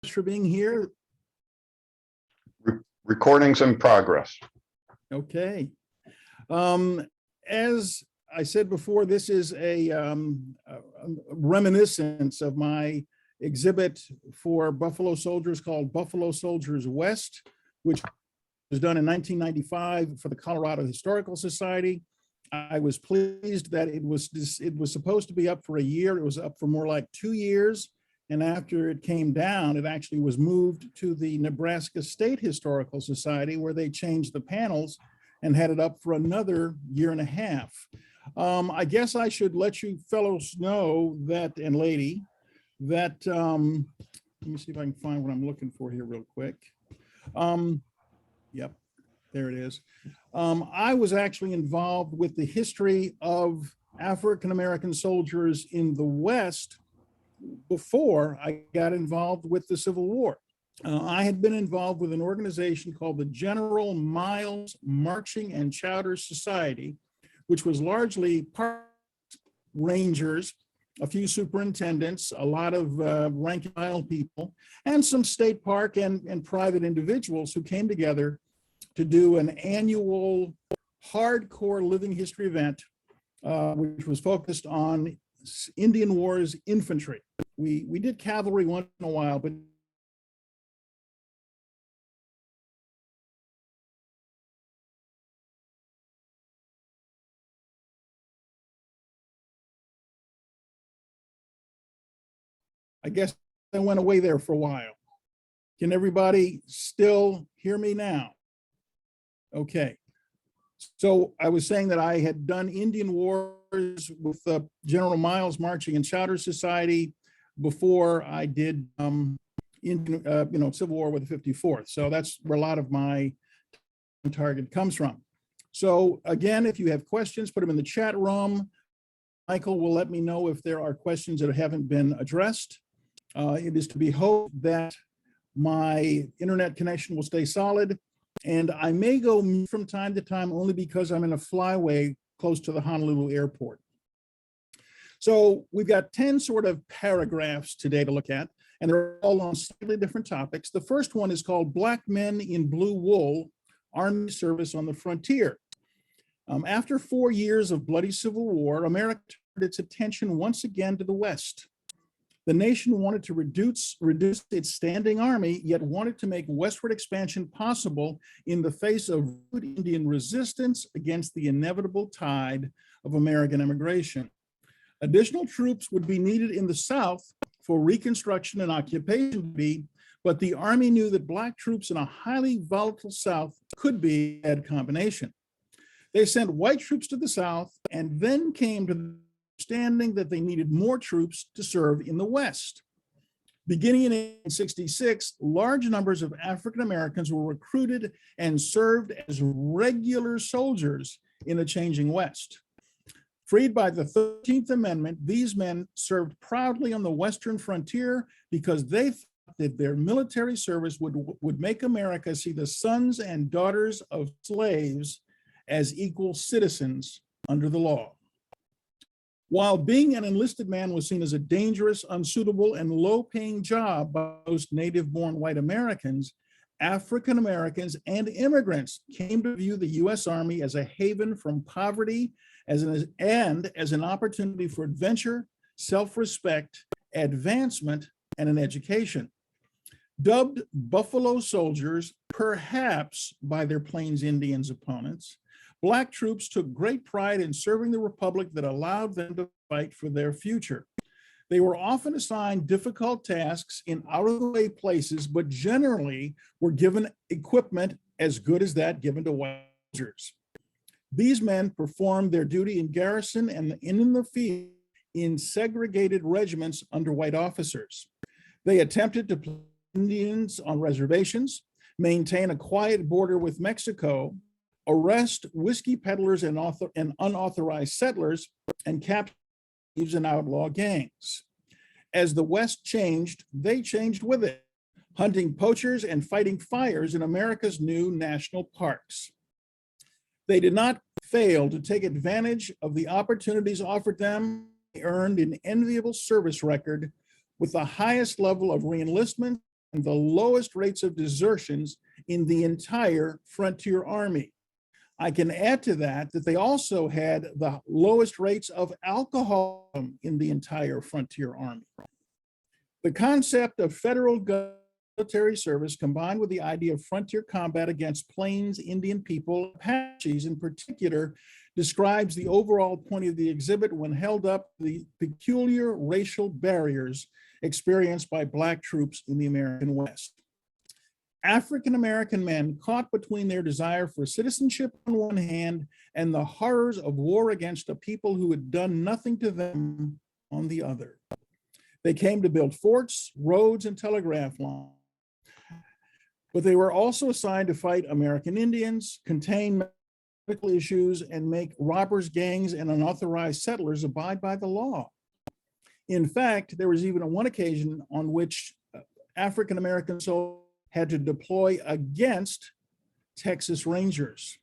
for being here. Recordings in progress. Okay. As I said before, this is a reminiscence of my exhibit for Buffalo Soldiers called Buffalo Soldiers West, which was done in 1995 for the Colorado Historical Society. I was pleased that it was supposed to be up for a year. It was up for more like 2 years. And after it came down, it actually was moved to the Nebraska State Historical Society, where they changed the panels and had it up for another year and a half. I guess I should let you fellows know that, and lady, that, let me see if I can find what I'm looking for here real quick. Yep, there it is. I was actually involved with the history of African-American soldiers in the West before I got involved with the Civil War. I had been involved with an organization called the General Miles Marching and Chowder Society, which was largely park rangers, a few superintendents, a lot of rank and file people, and some state park and private individuals who came together to do an annual hardcore living history event, which was focused on Indian Wars infantry. We did cavalry once in a while, but I guess I went away there for a while. Can everybody still hear me now? Okay. So I was saying that I had done Indian Wars with the General Miles Marching and Chowder Society before I did Civil War with the 54th. So that's where a lot of my target comes from. So again, if you have questions, put them in the chat room. Michael will let me know if there are questions that haven't been addressed. It is to be hoped that my internet connection will stay solid, and I may go from time to time only because I'm in a flyway close to the Honolulu airport. So we've got 10 sort of paragraphs today to look at, and they're all on slightly different topics. The first one is called Black Men in Blue Wool, Army Service on the Frontier. After 4 years of bloody civil war, America turned its attention once again to the West. The nation wanted to reduce its standing army, yet wanted to make westward expansion possible in the face of Indian resistance against the inevitable tide of American immigration. Additional troops would be needed in the South for reconstruction and occupation, but the Army knew that Black troops in a highly volatile South could be a bad combination. They sent white troops to the South and then came to the understanding that they needed more troops to serve in the West. Beginning in 1866, large numbers of African Americans were recruited and served as regular soldiers in the changing West. Freed by the 13th Amendment, these men served proudly on the Western frontier because they thought that their military service would make America see the sons and daughters of slaves as equal citizens under the law. While being an enlisted man was seen as a dangerous, unsuitable, and low-paying job by most native-born white Americans, African Americans and immigrants came to view the U.S. Army as a haven from poverty and as an opportunity for adventure, self-respect, advancement, and an education. Dubbed Buffalo Soldiers, perhaps by their Plains Indians opponents, Black troops took great pride in serving the republic that allowed them to fight for their future. They were often assigned difficult tasks in out-of-the-way places, but generally were given equipment as good as that given to white soldiers. These men performed their duty in garrison and in the field in segregated regiments under white officers. They attempted to place Indians on reservations, maintain a quiet border with Mexico, arrest whiskey peddlers and unauthorized settlers, and capture thieves and outlaw gangs. As the West changed, they changed with it, hunting poachers and fighting fires in America's new national parks. They did not fail to take advantage of the opportunities offered them. They earned an enviable service record with the highest level of reenlistment and the lowest rates of desertions in the entire Frontier Army. I can add to that that they also had the lowest rates of alcoholism in the entire Frontier Army. The concept of federal military service combined with the idea of frontier combat against Plains Indian people, Apaches in particular, describes the overall point of the exhibit when held up the peculiar racial barriers experienced by Black troops in the American West. African-American men caught between their desire for citizenship on one hand and the horrors of war against a people who had done nothing to them on the other. They came to build forts, roads, and telegraph lines, but they were also assigned to fight American Indians, contain medical issues, and make robbers, gangs, and unauthorized settlers abide by the law. In fact, there was even one occasion on which African-American soldiers had to deploy against Texas Rangers.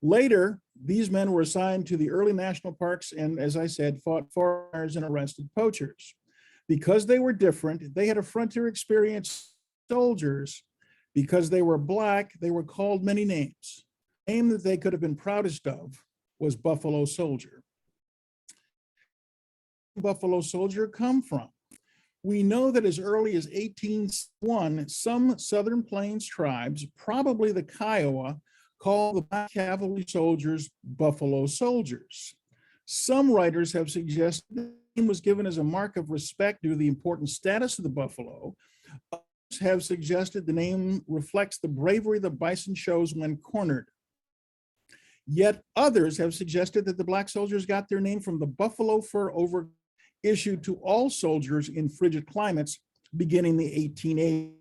Later, these men were assigned to the early national parks and, as I said, fought foreigners and arrested poachers. Because they were different, they had a frontier experience. Soldiers, because they were Black, they were called many names. The name that they could have been proudest of was Buffalo Soldier. Where did Buffalo Soldier come from? We know that as early as 1801, some Southern Plains tribes, probably the Kiowa, called the Black cavalry soldiers Buffalo Soldiers. Some writers have suggested the name was given as a mark of respect due to the important status of the buffalo. Others have suggested the name reflects the bravery the bison shows when cornered. Yet others have suggested that the Black soldiers got their name from the buffalo fur overcoat issued to all soldiers in frigid climates beginning the 1880s.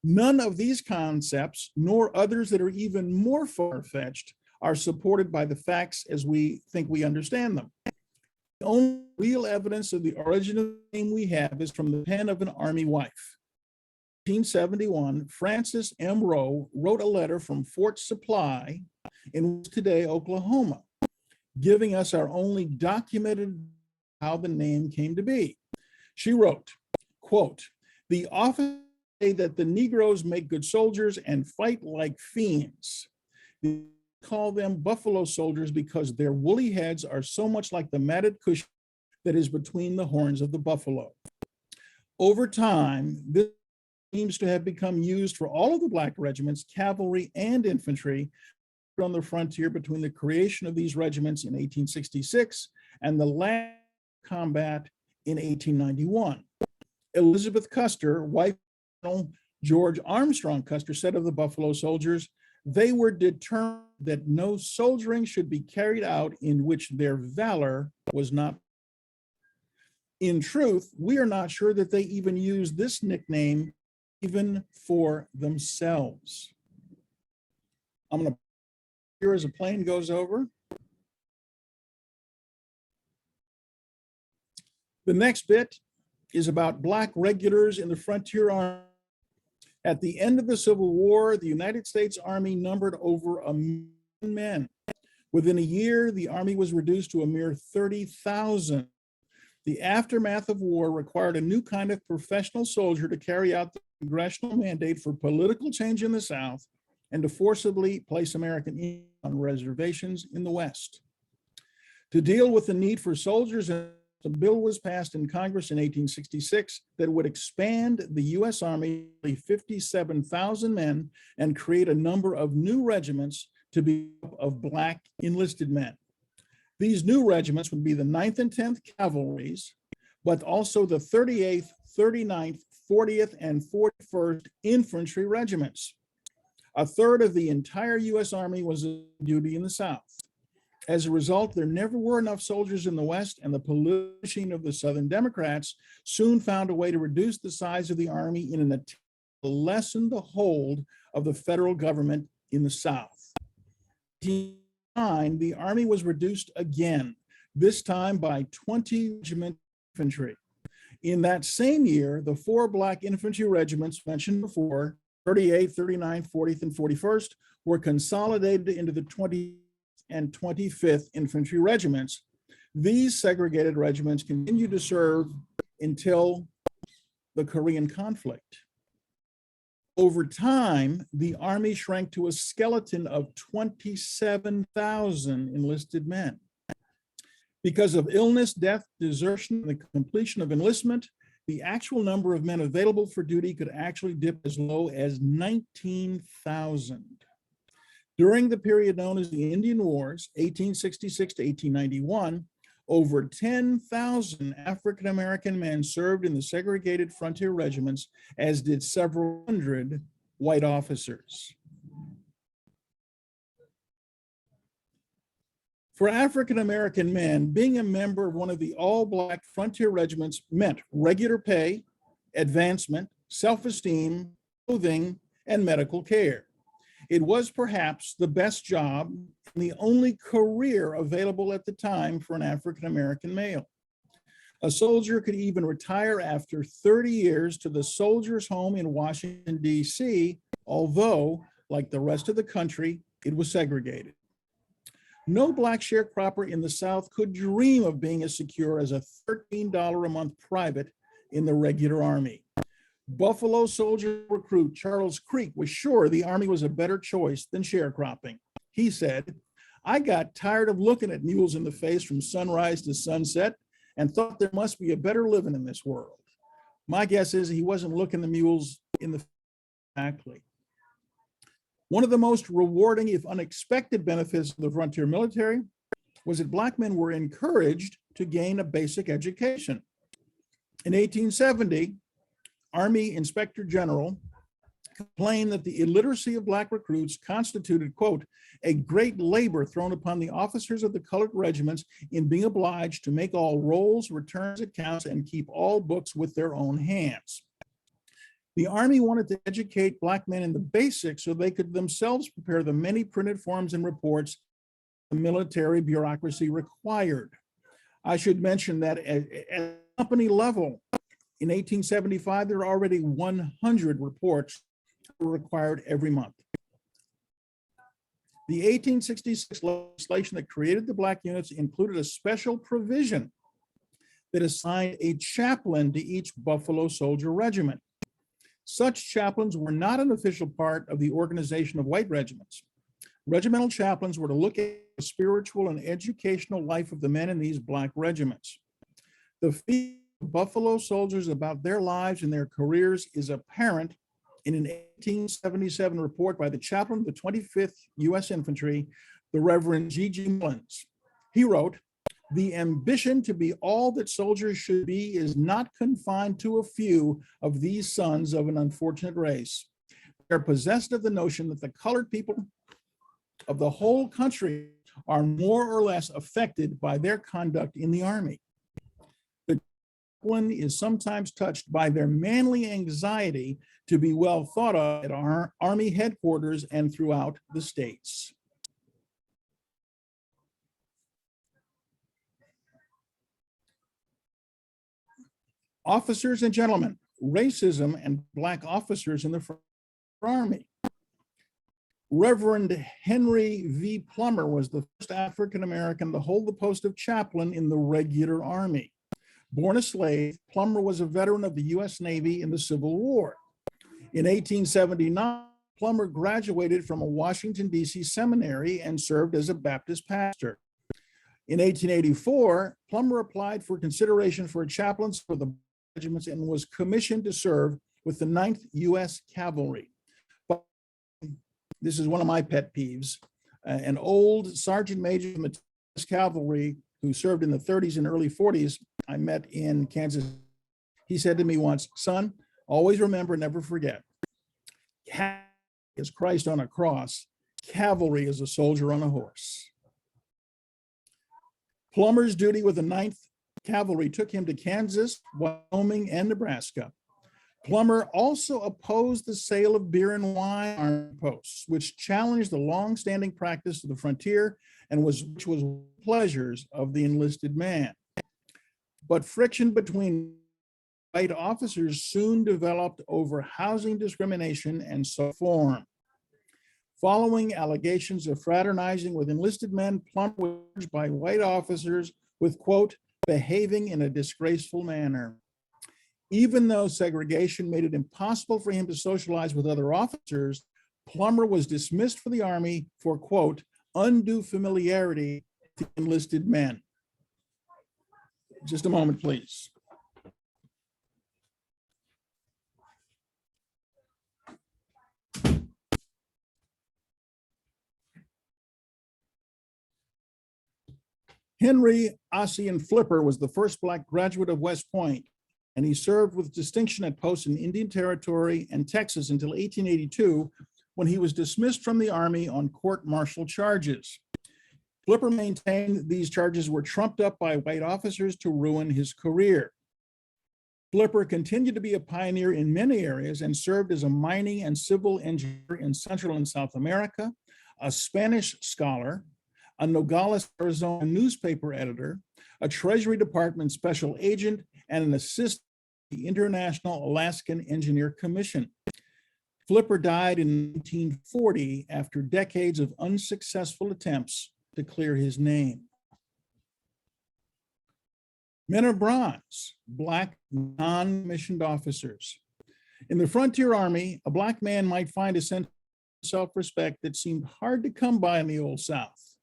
None of these concepts, nor others that are even more far-fetched, are supported by the facts as we think we understand them. The only real evidence of the origin of the name we have is from the pen of an Army wife. In 1871, Frances M. Rowe wrote a letter from Fort Supply in today Oklahoma, giving us our only documented how the name came to be. She wrote, quote, "The officers say that the Negroes make good soldiers and fight like fiends. They call them Buffalo Soldiers because their woolly heads are so much like the matted cushion that is between the horns of the buffalo." Over time, this seems to have become used for all of the Black regiments, cavalry and infantry, on the frontier between the creation of these regiments in 1866 and the last combat in 1891. Elizabeth Custer, wife of Colonel George Armstrong Custer, said of the Buffalo Soldiers, "They were determined that no soldiering should be carried out in which their valor was not." In truth, we are not sure that they even used this nickname even for themselves. I'm going to here as a plane goes over. The next bit is about Black regulars in the Frontier Army. At the end of the Civil War, the United States Army numbered over 1 million men. Within a year, the Army was reduced to a mere 30,000. The aftermath of war required a new kind of professional soldier to carry out the congressional mandate for political change in the South and to forcibly place American Indians on reservations in the West. To deal with the need for soldiers, a bill was passed in Congress in 1866 that would expand the U.S. Army to 57,000 men and create a number of new regiments to be of Black enlisted men. These new regiments would be the 9th and 10th Cavalries, but also the 38th, 39th, 40th, and 41st Infantry Regiments. A third of the entire U.S. Army was on duty in the South. As a result, there never were enough soldiers in the West, and the political machine of the Southern Democrats soon found a way to reduce the size of the Army in an attempt to lessen the hold of the federal government in the South. In 1909, the Army was reduced again, this time by 20 regiments of infantry. In that same year, the 4 Black infantry regiments mentioned before, 38th, 39th, 40th, and 41st, were consolidated into the 20th and 25th Infantry Regiments. These segregated regiments continued to serve until the Korean conflict. Over time, the Army shrank to a skeleton of 27,000 enlisted men. Because of illness, death, desertion, and the completion of enlistment, the actual number of men available for duty could actually dip as low as 19,000. During the period known as the Indian Wars, 1866 to 1891, over 10,000 African-American men served in the segregated frontier regiments, as did several hundred white officers. For African-American men, being a member of one of the all-Black frontier regiments meant regular pay, advancement, self-esteem, clothing, and medical care. It was perhaps the best job and the only career available at the time for an African-American male. A soldier could even retire after 30 years to the Soldiers' Home in Washington, D.C., although, like the rest of the country, it was segregated. No Black sharecropper in the South could dream of being as secure as a $13 a month private in the regular Army. Buffalo soldier recruit Charles Creek was sure the Army was a better choice than sharecropping. He said, "I got tired of looking at mules in the face from sunrise to sunset and thought there must be a better living in this world." My guess is he wasn't looking the mules in the face exactly. One of the most rewarding, if unexpected, benefits of the frontier military was that Black men were encouraged to gain a basic education. In 1870, Army Inspector General complained that the illiteracy of Black recruits constituted, quote, "a great labor thrown upon the officers of the colored regiments in being obliged to make all rolls, returns, accounts, and keep all books with their own hands." The Army wanted to educate Black men in the basics so they could themselves prepare the many printed forms and reports the military bureaucracy required. I should mention that at company level, in 1875, there were already 100 reports required every month. The 1866 legislation that created the Black units included a special provision that assigned a chaplain to each Buffalo Soldier regiment. Such chaplains were not an official part of the organization of white regiments. Regimental chaplains were to look at the spiritual and educational life of the men in these Black regiments. The feeling of Buffalo soldiers about their lives and their careers is apparent in an 1877 report by the chaplain of the 25th U.S. Infantry, the Reverend G.G. Mullins. He wrote, "The ambition to be all that soldiers should be is not confined to a few of these sons of an unfortunate race. They are possessed of the notion that the colored people of the whole country are more or less affected by their conduct in the Army. The chaplain is sometimes touched by their manly anxiety to be well thought of at our Army headquarters and throughout the states." Officers and gentlemen, racism and Black officers in the Army. Reverend Henry V. Plummer was the first African-American to hold the post of chaplain in the regular Army. Born a slave, Plummer was a veteran of the U.S. Navy in the Civil War. In 1879, Plummer graduated from a Washington, D.C. seminary and served as a Baptist pastor. In 1884, Plummer applied for consideration for a chaplaincy for the regiments and was commissioned to serve with the 9th U.S. Cavalry. But this is one of my pet peeves. An old sergeant major from the U.S. Cavalry who served in the 30s and early 40s, I met in Kansas. He said to me once, "Son, always remember, never forget. Cavalry is Christ on a cross. Cavalry is a soldier on a horse." Plummer's duty with the 9th Cavalry took him to Kansas, Wyoming, and Nebraska. Plummer also opposed the sale of beer and wine on posts, which challenged the long-standing practice of the frontier and which was pleasures of the enlisted man. But friction between white officers soon developed over housing discrimination and so form. Following allegations of fraternizing with enlisted men, Plummer was charged by white officers with, quote, "behaving in a disgraceful manner." Even though segregation made it impossible for him to socialize with other officers, Plummer was dismissed from the Army for, quote, undue familiarity with enlisted men. Just a moment, please. Henry Ossian Flipper was the first Black graduate of West Point, and he served with distinction at posts in Indian Territory and Texas until 1882, when he was dismissed from the Army on court-martial charges. Flipper maintained these charges were trumped up by white officers to ruin his career. Flipper continued to be a pioneer in many areas and served as a mining and civil engineer in Central and South America, a Spanish scholar, a Nogales, Arizona newspaper editor, a Treasury Department special agent, and an assistant to the International Alaskan Engineer Commission. Flipper died in 1940 after decades of unsuccessful attempts to clear his name. Men of bronze, Black non-commissioned officers. In the frontier army, a Black man might find a sense of self-respect that seemed hard to come by in the Old South.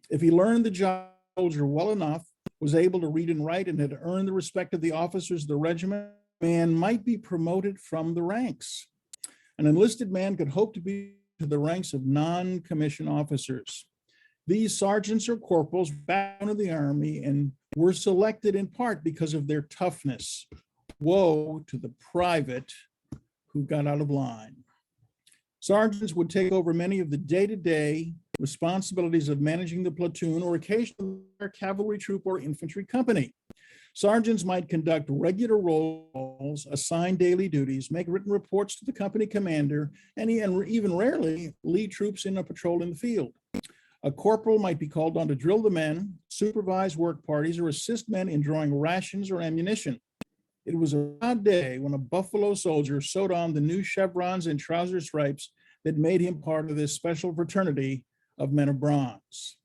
If he learned the job soldier well enough, was able to read and write, and had earned the respect of the officers of the regiment, man might be promoted from the ranks. An enlisted man could hope to be to the ranks of non-commissioned officers. These sergeants or corporals back into the Army and were selected in part because of their toughness. Woe to the private who got out of line. Sergeants would take over many of the day-to-day responsibilities of managing the platoon or occasionally their cavalry troop or infantry company. Sergeants might conduct regular roll calls, assign daily duties, make written reports to the company commander, and even rarely lead troops in a patrol in the field. A corporal might be called on to drill the men, supervise work parties, or assist men in drawing rations or ammunition. It was a proud day when a Buffalo soldier sewed on the new chevrons and trouser stripes that made him part of this special fraternity of men of bronze.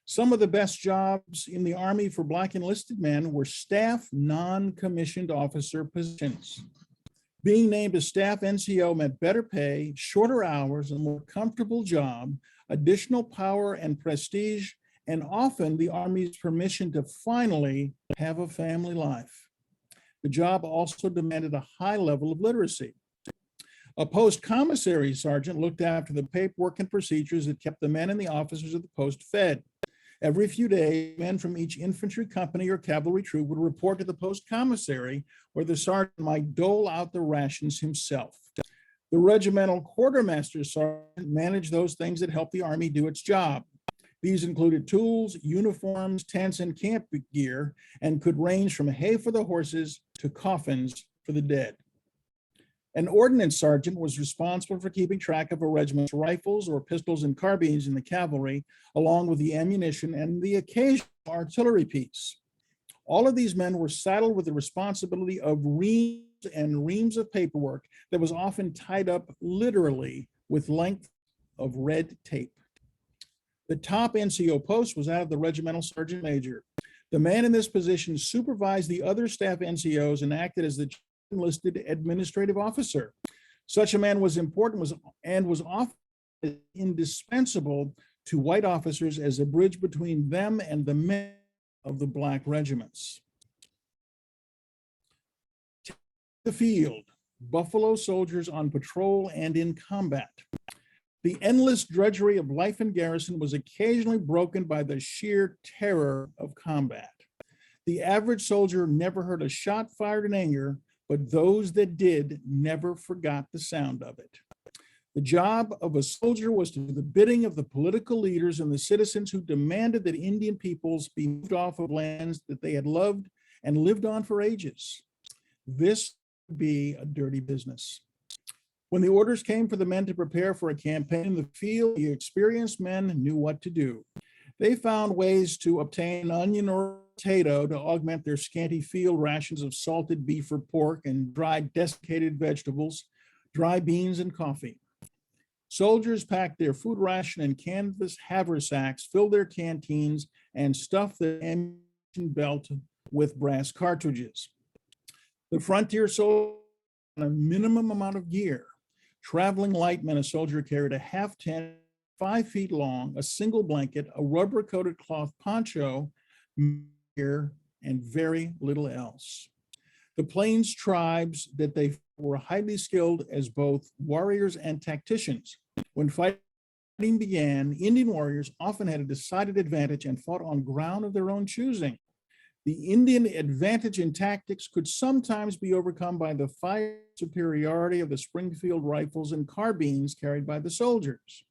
Some of the best jobs in the Army for Black enlisted men were staff non-commissioned officer positions. Being named a staff NCO meant better pay, shorter hours, a more comfortable job, additional power and prestige, and often the Army's permission to finally have a family life. The job also demanded a high level of literacy. A post commissary sergeant looked after the paperwork and procedures that kept the men and the officers of the post fed. Every few days, men from each infantry company or cavalry troop would report to the post commissary, where the sergeant might dole out the rations himself. The regimental quartermaster sergeant managed those things that helped the Army do its job. These included tools, uniforms, tents, and camp gear, and could range from hay for the horses to coffins for the dead. An ordnance sergeant was responsible for keeping track of a regiment's rifles or pistols and carbines in the cavalry, along with the ammunition and the occasional artillery piece. All of these men were saddled with the responsibility of reams and reams of paperwork that was often tied up literally with length of red tape. The top NCO post was that of the regimental sergeant major. The man in this position supervised the other staff NCOs and acted as the enlisted administrative officer. Such a man was important was often indispensable to white officers as a bridge between them and the men of the Black regiments. The field, Buffalo soldiers on patrol and in combat. The endless drudgery of life in garrison was occasionally broken by the sheer terror of combat. The average soldier never heard a shot fired in anger, but those that did never forgot the sound of it. The job of a soldier was to do the bidding of the political leaders and the citizens who demanded that Indian peoples be moved off of lands that they had loved and lived on for ages. This would be a dirty business. When the orders came for the men to prepare for a campaign in the field, the experienced men knew what to do. They found ways to obtain an onion or potato to augment their scanty field rations of salted beef or pork and dried desiccated vegetables, dry beans, and coffee. Soldiers packed their food ration in canvas haversacks, filled their canteens, and stuffed their ammunition belt with brass cartridges. The frontier soldier had a minimum amount of gear. Traveling light meant a soldier carried a half tent, 5 feet long, a single blanket, a rubber-coated cloth poncho, gear, and very little else. The Plains tribes that they were highly skilled as both warriors and tacticians. When fighting began, Indian warriors often had a decided advantage and fought on ground of their own choosing. The Indian advantage in tactics could sometimes be overcome by the fire superiority of the Springfield rifles and carbines carried by the soldiers.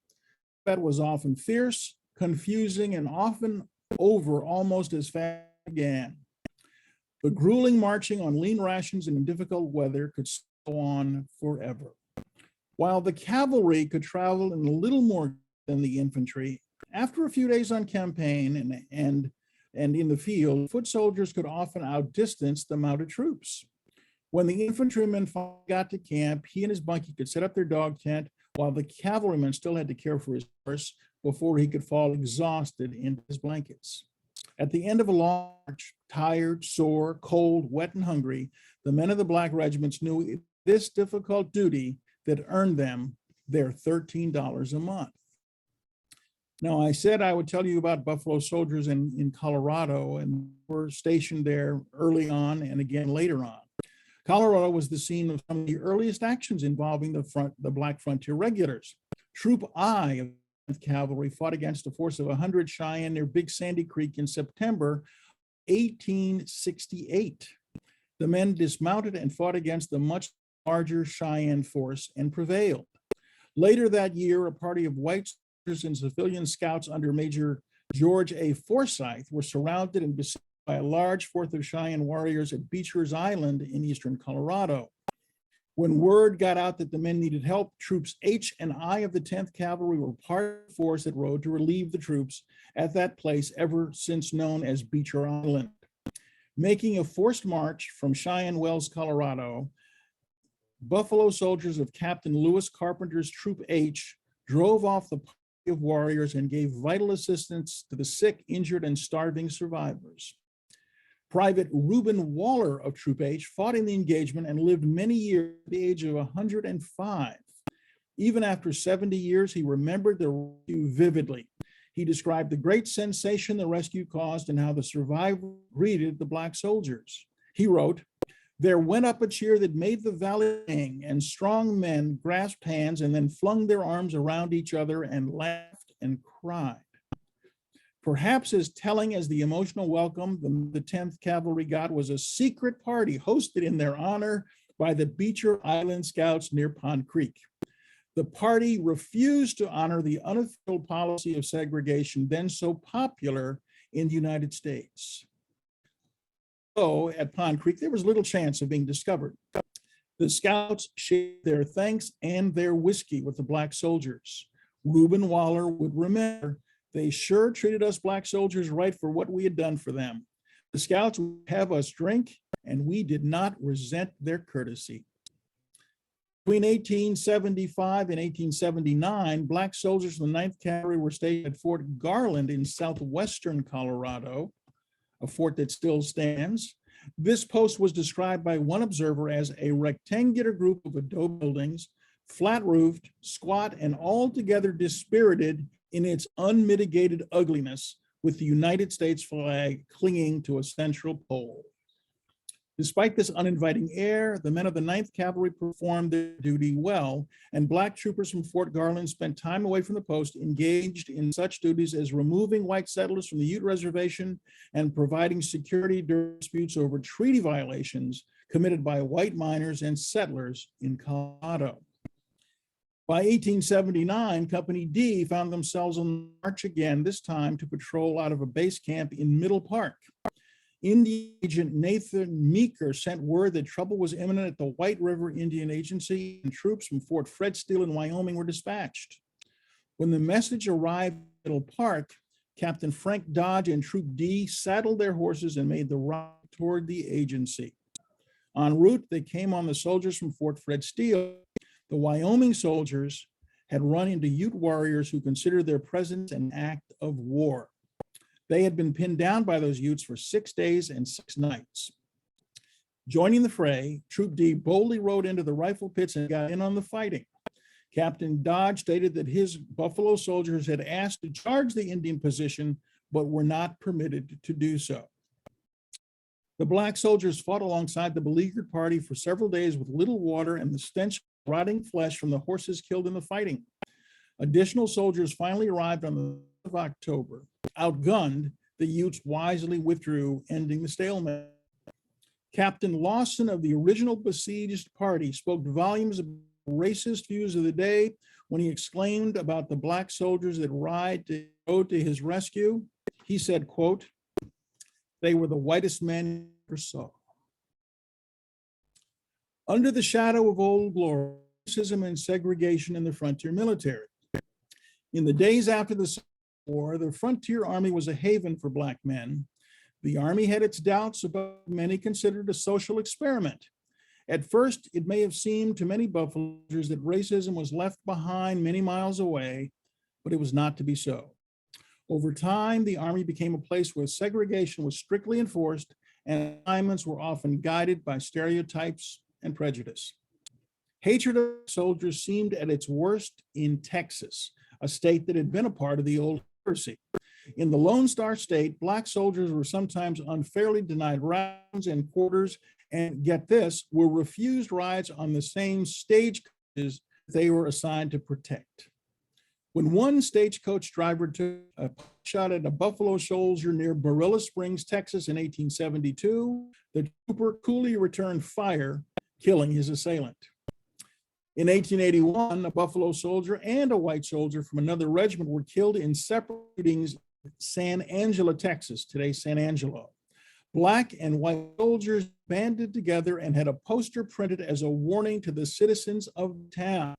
That was often fierce, confusing, and often over almost as fast as it began. The grueling marching on lean rations and in difficult weather could go on forever. While the cavalry could travel in a little more than the infantry, after a few days on campaign and in the field, foot soldiers could often outdistance the mounted troops. When the infantryman got to camp, he and his bunkie could set up their dog tent while the cavalryman still had to care for his horse before he could fall exhausted into his blankets. At the end of a long march, tired, sore, cold, wet, and hungry, the men of the black regiments knew this difficult duty that earned them their $13 a month. Now, I said I would tell you about Buffalo Soldiers in Colorado, and were stationed there early on and again later on. Colorado was the scene of some of the earliest actions involving the Black Frontier Regulars. Troop I of the 10th Cavalry fought against a force of 100 Cheyenne near Big Sandy Creek in September 1868. The men dismounted and fought against the much larger Cheyenne force and prevailed. Later that year, a party of white soldiers and civilian scouts under Major George A. Forsyth were surrounded and besieged by a large force of Cheyenne warriors at Beecher's Island in eastern Colorado. When word got out that the men needed help, troops H and I of the 10th Cavalry were part of the force that rode to relieve the troops at that place ever since known as Beecher Island. Making a forced march from Cheyenne Wells, Colorado, Buffalo soldiers of Captain Lewis Carpenter's Troop H drove off the party of warriors and gave vital assistance to the sick, injured, and starving survivors. Private Reuben Waller of Troop H fought in the engagement and lived many years at the age of 105. Even after 70 years, he remembered the rescue vividly. He described the great sensation the rescue caused and how the survivors greeted the black soldiers. He wrote, "There went up a cheer that made the valley ring, and strong men grasped hands and then flung their arms around each other and laughed and cried." Perhaps as telling as the emotional welcome the 10th Cavalry got was a secret party hosted in their honor by the Beecher Island Scouts near Pond Creek. The party refused to honor the unofficial policy of segregation then so popular in the United States. So at Pond Creek, there was little chance of being discovered. The scouts shared their thanks and their whiskey with the black soldiers. Reuben Waller would remember, "They sure treated us black soldiers right for what we had done for them. The scouts would have us drink, and we did not resent their courtesy." Between 1875 and 1879, black soldiers from the 9th Cavalry were stationed at Fort Garland in southwestern Colorado, a fort that still stands. This post was described by one observer as a rectangular group of adobe buildings, flat-roofed, squat, and altogether dispirited in its unmitigated ugliness, with the United States flag clinging to a central pole. Despite this uninviting air, the men of the 9th Cavalry performed their duty well, and black troopers from Fort Garland spent time away from the post engaged in such duties as removing white settlers from the Ute Reservation and providing security during disputes over treaty violations committed by white miners and settlers in Colorado. By 1879, Company D found themselves on the march again, this time to patrol out of a base camp in Middle Park. Indian Agent Nathan Meeker sent word that trouble was imminent at the White River Indian Agency, and troops from Fort Fred Steele in Wyoming were dispatched. When the message arrived at Middle Park, Captain Frank Dodge and Troop D saddled their horses and made the ride toward the agency. En route, they came on the soldiers from Fort Fred Steele. The Wyoming soldiers had run into Ute warriors who considered their presence an act of war. They had been pinned down by those Utes for 6 days and 6 nights. Joining the fray, Troop D boldly rode into the rifle pits and got in on the fighting. Captain Dodge stated that his Buffalo soldiers had asked to charge the Indian position, but were not permitted to do so. The black soldiers fought alongside the beleaguered party for several days with little water and the stench of rotting flesh from the horses killed in the fighting. Additional soldiers finally arrived on the 5th of October. Outgunned, the Utes wisely withdrew, ending the stalemate. Captain Lawson of the original besieged party spoke volumes of racist views of the day when he exclaimed about the black soldiers that rode to his rescue. He said, quote, "They were the whitest men you ever saw." Under the shadow of Old Glory, racism and segregation in the frontier military. In the days after the Civil War, the frontier army was a haven for black men. The army had its doubts about what many considered a social experiment. At first, it may have seemed to many Buffaloers that racism was left behind many miles away, but it was not to be so. Over time, the army became a place where segregation was strictly enforced and assignments were often guided by stereotypes and prejudice. Hatred of soldiers seemed at its worst in Texas, a state that had been a part of the old Confederacy. In the Lone Star State, black soldiers were sometimes unfairly denied rounds and quarters, and get this, were refused rides on the same stagecoaches they were assigned to protect. When one stagecoach driver took a shot at a Buffalo soldier near Barilla Springs, Texas in 1872, the trooper coolly returned fire, killing his assailant. In 1881, a Buffalo soldier and a white soldier from another regiment were killed in separate shootings in San Angelo, Texas, today San Angelo. Black and white soldiers banded together and had a poster printed as a warning to the citizens of the town.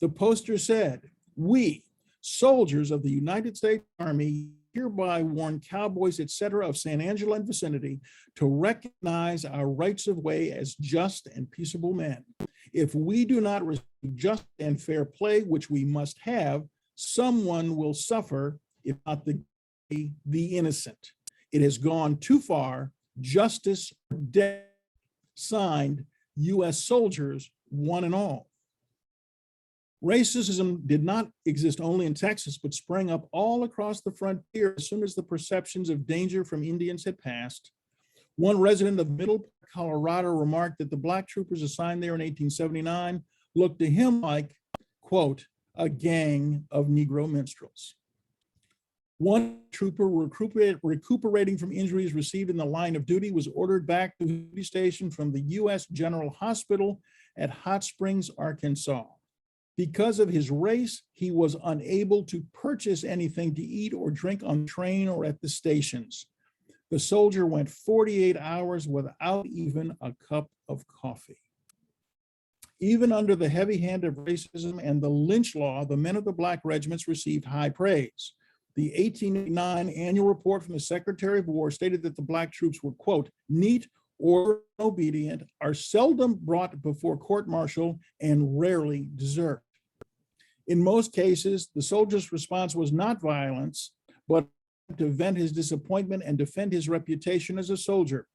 The poster said, "We, soldiers of the United States Army, hereby warn cowboys, etc. of San Angelo and vicinity to recognize our rights of way as just and peaceable men. If we do not receive just and fair play, which we must have, someone will suffer, if not the innocent. It has gone too far. Justice or death. Signed, U.S. soldiers, one and all." Racism did not exist only in Texas, but sprang up all across the frontier as soon as the perceptions of danger from Indians had passed. One resident of Middle Colorado remarked that the black troopers assigned there in 1879 looked to him like, quote, "a gang of Negro minstrels." One trooper recuperating from injuries received in the line of duty was ordered back to the duty station from the U.S. General Hospital at Hot Springs, Arkansas. Because of his race, he was unable to purchase anything to eat or drink on the train or at the stations. The soldier went 48 hours without even a cup of coffee. Even under the heavy hand of racism and the lynch law, the men of the black regiments received high praise. The 1889 annual report from the Secretary of War stated that the black troops were, quote, "neat, orderly, and obedient, are seldom brought before court-martial, and rarely deserved." In most cases, the soldier's response was not violence, but to vent his disappointment and defend his reputation as a soldier.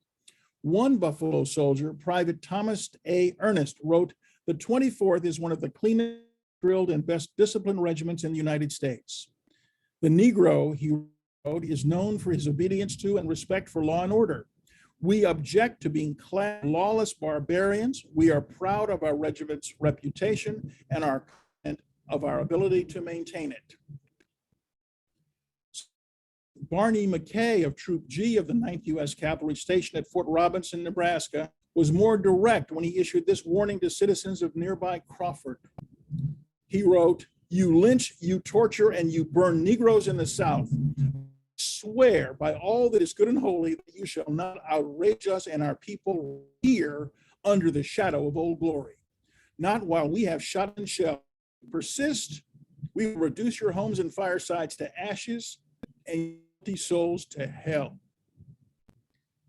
One Buffalo soldier, Private Thomas A. Ernest, wrote, "The 24th is one of the cleanest, drilled, and best disciplined regiments in the United States. The Negro," he wrote, "is known for his obedience to and respect for law and order. We object to being clad lawless barbarians. We are proud of our regiment's reputation and are confident of our ability to maintain it." Barney McKay of Troop G of the 9th U.S. Cavalry stationed at Fort Robinson, Nebraska, was more direct when he issued this warning to citizens of nearby Crawford. He wrote, "You lynch, you torture, and you burn Negroes in the South. Swear by all that is good and holy that you shall not outrage us and our people here under the shadow of Old Glory. Not while we have shot and shell. Persist, we will reduce your homes and firesides to ashes and empty souls to hell."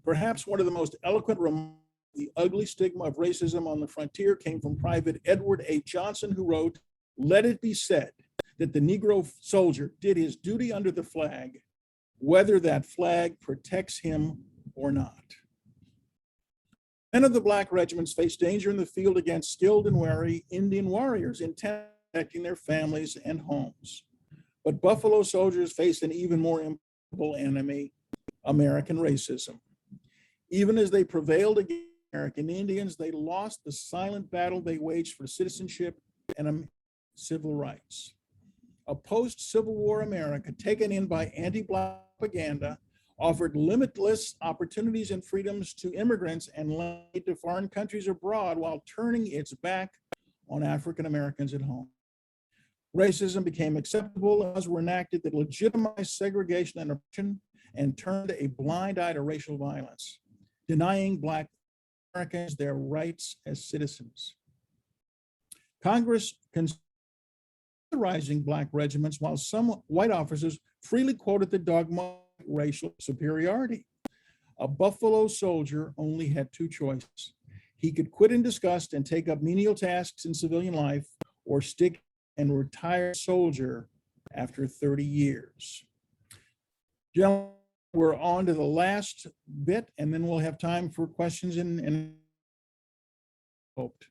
Perhaps one of the most eloquent remarks of the ugly stigma of racism on the frontier came from Private Edward A. Johnson, who wrote, "Let it be said that the Negro soldier did his duty under the flag, whether that flag protects him or not." Men of the black regiments faced danger in the field against skilled and wary Indian warriors intent on protecting their families and homes. But Buffalo soldiers faced an even more implacable enemy, American racism. Even as they prevailed against American Indians, they lost the silent battle they waged for citizenship and civil rights. A post-Civil War America taken in by anti-black propaganda offered limitless opportunities and freedoms to immigrants and led to foreign countries abroad while turning its back on African Americans at home. Racism became acceptable and laws were enacted that legitimized segregation and oppression and turned a blind eye to racial violence, denying black Americans their rights as citizens. Congress considered rising black regiments while some white officers freely quoted the dogma of racial superiority. A Buffalo soldier only had two choices. He could quit in disgust and take up menial tasks in civilian life, or stick and retire soldier after 30 years. Gentlemen, we're on to the last bit, and then we'll have time for questions and hoped.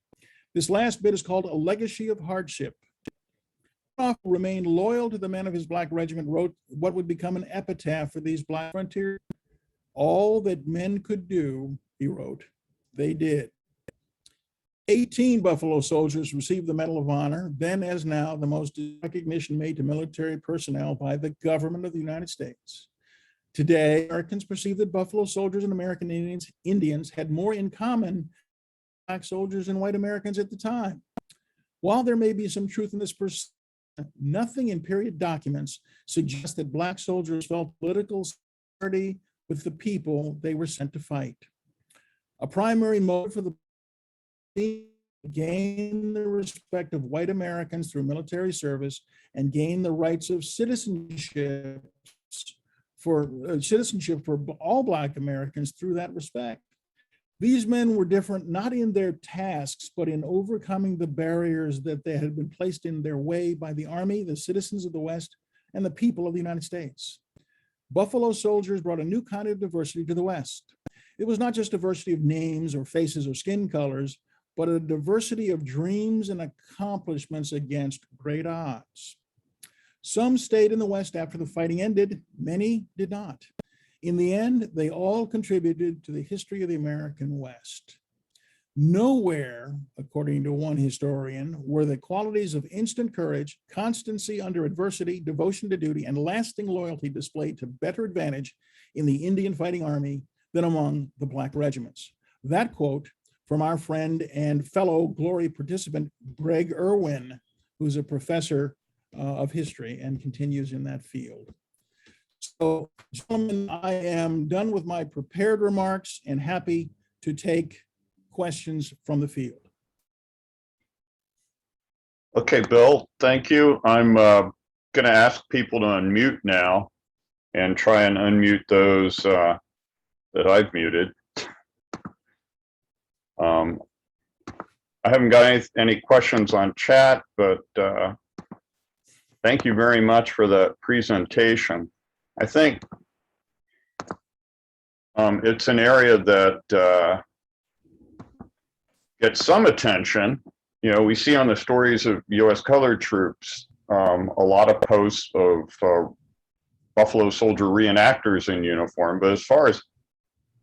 This last bit is called A Legacy of Hardship. Remained loyal to the men of his black regiment, wrote what would become an epitaph for these black frontiers. All that men could do, he wrote, they did. 18 Buffalo soldiers received the Medal of Honor, then as now the most recognition made to military personnel by the government of the United States. Today, Americans perceive that Buffalo soldiers and American Indians had more in common with black soldiers and white Americans at the time. While there may be some truth in this perception, nothing in period documents suggests that black soldiers felt political solidarity with the people they were sent to fight. A primary motive for the gain the respect of white Americans through military service and gain the rights of citizenship for all black Americans through that respect. These men were different not in their tasks, but in overcoming the barriers that they had been placed in their way by the Army, the citizens of the West, and the people of the United States. Buffalo soldiers brought a new kind of diversity to the West. It was not just diversity of names or faces or skin colors, but a diversity of dreams and accomplishments against great odds. Some stayed in the West after the fighting ended, many did not. In the end, they all contributed to the history of the American West. Nowhere, according to one historian, were the qualities of instant courage, constancy under adversity, devotion to duty, and lasting loyalty displayed to better advantage in the Indian Fighting Army than among the black regiments. That quote from our friend and fellow Glory participant, Greg Irwin, who's a professor of history and continues in that field. So, gentlemen, I am done with my prepared remarks and happy to take questions from the field. Okay, Bill, thank you. I'm going to ask people to unmute now and try and unmute those that I've muted. I haven't got any questions on chat, but thank you very much for that presentation. I think it's an area that gets some attention. You know, we see on the stories of U.S. colored troops a lot of posts of Buffalo soldier reenactors in uniform, but as far as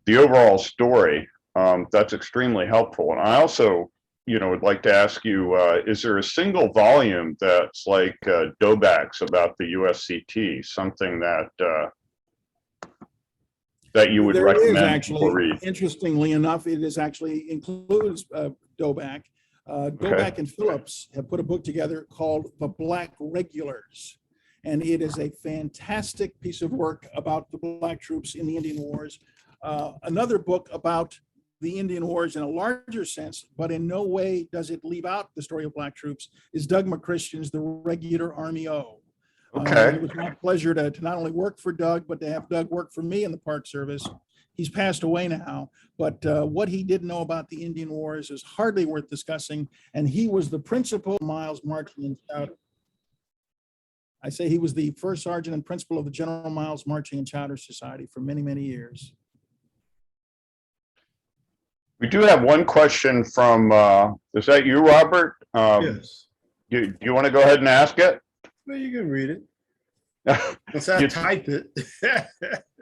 the overall story, that's extremely helpful. And I also, would like to ask you, is there a single volume that's like Dobak's about the USCT, something that that you would recommend people read? Interestingly enough, it is actually includes Dobak. Dobak and Phillips have put a book together called The Black Regulars. And it is a fantastic piece of work about the black troops in the Indian Wars. Another book about the Indian Wars in a larger sense, but in no way does it leave out the story of black troops, is Doug McChristian's The Regular Army O. Okay. It was my pleasure to not only work for Doug, but to have Doug work for me in the Park Service. He's passed away now, but what he didn't know about the Indian Wars is hardly worth discussing. And he was the principal Miles Marching and Chowder. I say he was the first sergeant and principal of the General Miles Marching and Chowder Society for many, many years. We do have one question from, is that you, Robert? Yes. Do you want to go ahead and ask it? Well, you can read it. Once I type it.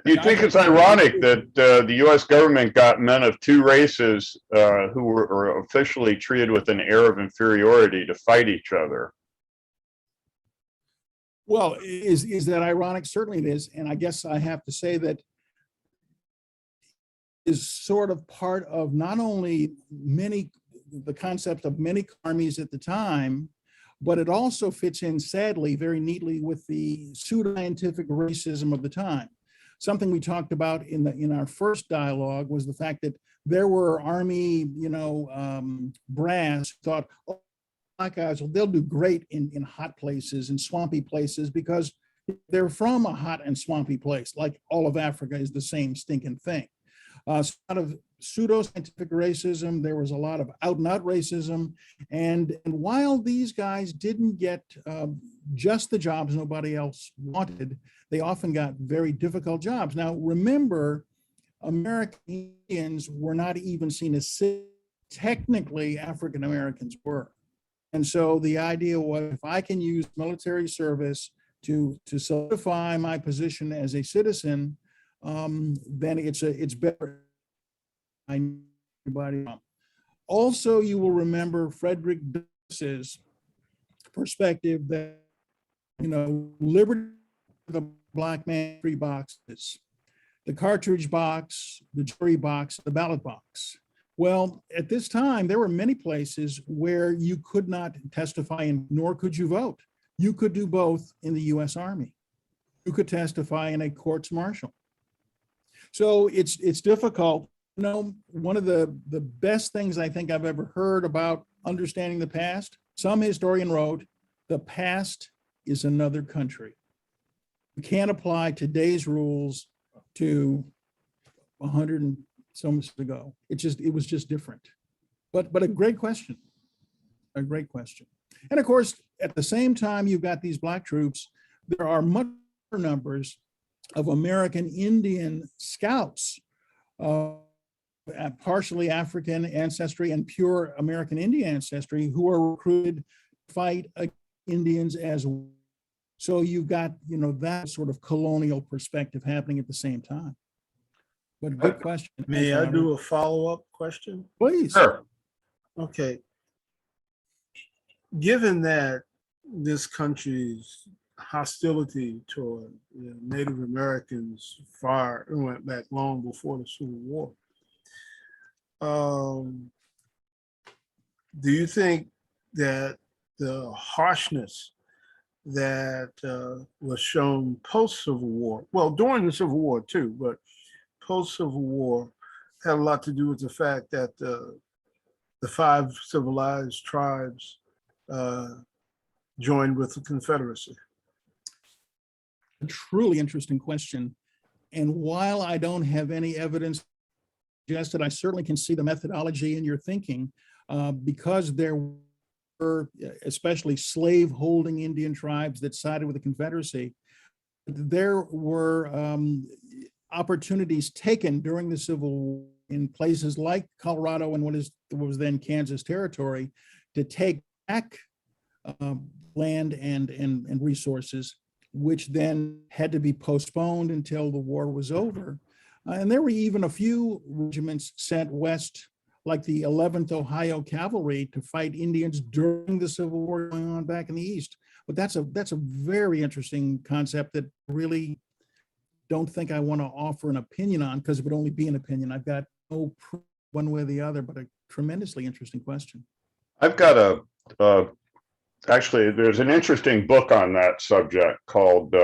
You'd think it's ironic that the U.S. government got men of two races who were officially treated with an air of inferiority to fight each other. Well, is that ironic? Certainly it is. And I guess I have to say that is sort of part of not only the concept of many armies at the time, but it also fits in, sadly, very neatly with the pseudoscientific racism of the time. Something we talked about in our first dialogue was the fact that there were army, brass who thought, oh, black guys, well, they'll do great in hot places and swampy places because they're from a hot and swampy place. Like all of Africa is the same stinking thing. So a lot of pseudo-scientific racism. There was a lot of out-and-out racism. And while these guys didn't get just the jobs nobody else wanted, they often got very difficult jobs. Now, remember, American Indians were not even seen as citizens. Technically, African Americans were. And so the idea was, if I can use military service to solidify my position as a citizen, then it's better. Also, you will remember Frederick Douglass's perspective that, liberty for the black man, 3 boxes: the cartridge box, the jury box, the ballot box. Well, at this time, there were many places where you could not testify and nor could you vote. You could do both in the U.S. Army. You could testify in a courts martial. So it's difficult. One of the best things I think I've ever heard about understanding the past, some historian wrote, the past is another country. You can't apply today's rules to 100 and so much ago. It was just different. But a great question. A great question. And of course, at the same time, you've got these black troops. There are much more numbers of American Indian scouts, partially African ancestry and pure American Indian ancestry, who are recruited to fight Indians as well. So you've got, that sort of colonial perspective happening at the same time. But good question. May I do a follow-up question? Please. Sure. Okay. Given that this country's hostility toward Native Americans went back long before the Civil War, do you think that the harshness that was shown post-Civil War, well, during the Civil War too, but post-Civil War, had a lot to do with the fact that the 5 civilized tribes joined with the Confederacy? A truly interesting question. And while I don't have any evidence suggested, I certainly can see the methodology in your thinking, because there were especially slave-holding Indian tribes that sided with the Confederacy. There were opportunities taken during the Civil War in places like Colorado and what was then Kansas Territory to take back land and resources, which then had to be postponed until the war was over. And there were even a few regiments sent west, like the 11th Ohio Cavalry, to fight Indians during the Civil War going on back in the East. But that's a very interesting concept that really don't think I want to offer an opinion on, because it would only be an opinion. I've got no proof one way or the other, but a tremendously interesting question. I've got actually, there's an interesting book on that subject called,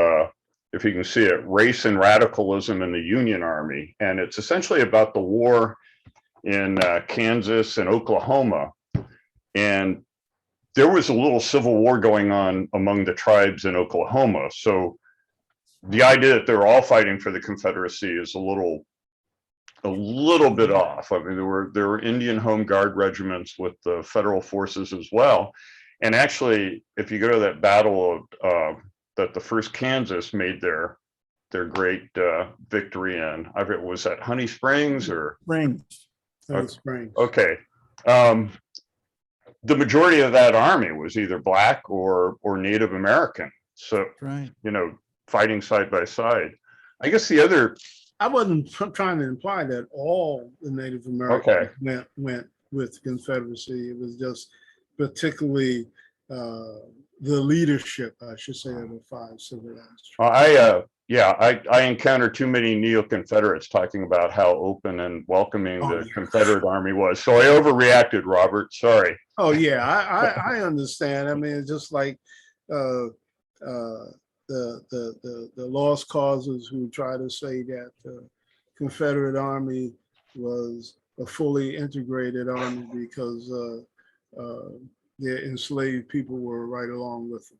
if you can see it, Race and Radicalism in the Union Army. And it's essentially about the war in Kansas and Oklahoma. And there was a little civil war going on among the tribes in Oklahoma. So the idea that they're all fighting for the Confederacy is a little bit off. I mean, there were Indian Home Guard regiments with the federal forces as well. And actually, if you go to that battle that the first Kansas made their great victory in, I forget, was that Honey Springs or Springs. Silent Springs. Okay. The majority of that army was either black or Native American. So, Right. you know, fighting side by side. I guess the other, I wasn't trying to imply that all the Native Americans went with the Confederacy. It was just particularly the leadership, I should say, of the 5 civilized tribes. I encountered too many neo-Confederates talking about how open and welcoming the Confederate Army was. So I overreacted, Robert. Sorry. Oh yeah, I understand. I mean, it's just like the lost causes who try to say that the Confederate Army was a fully integrated army because the enslaved people were right along with them.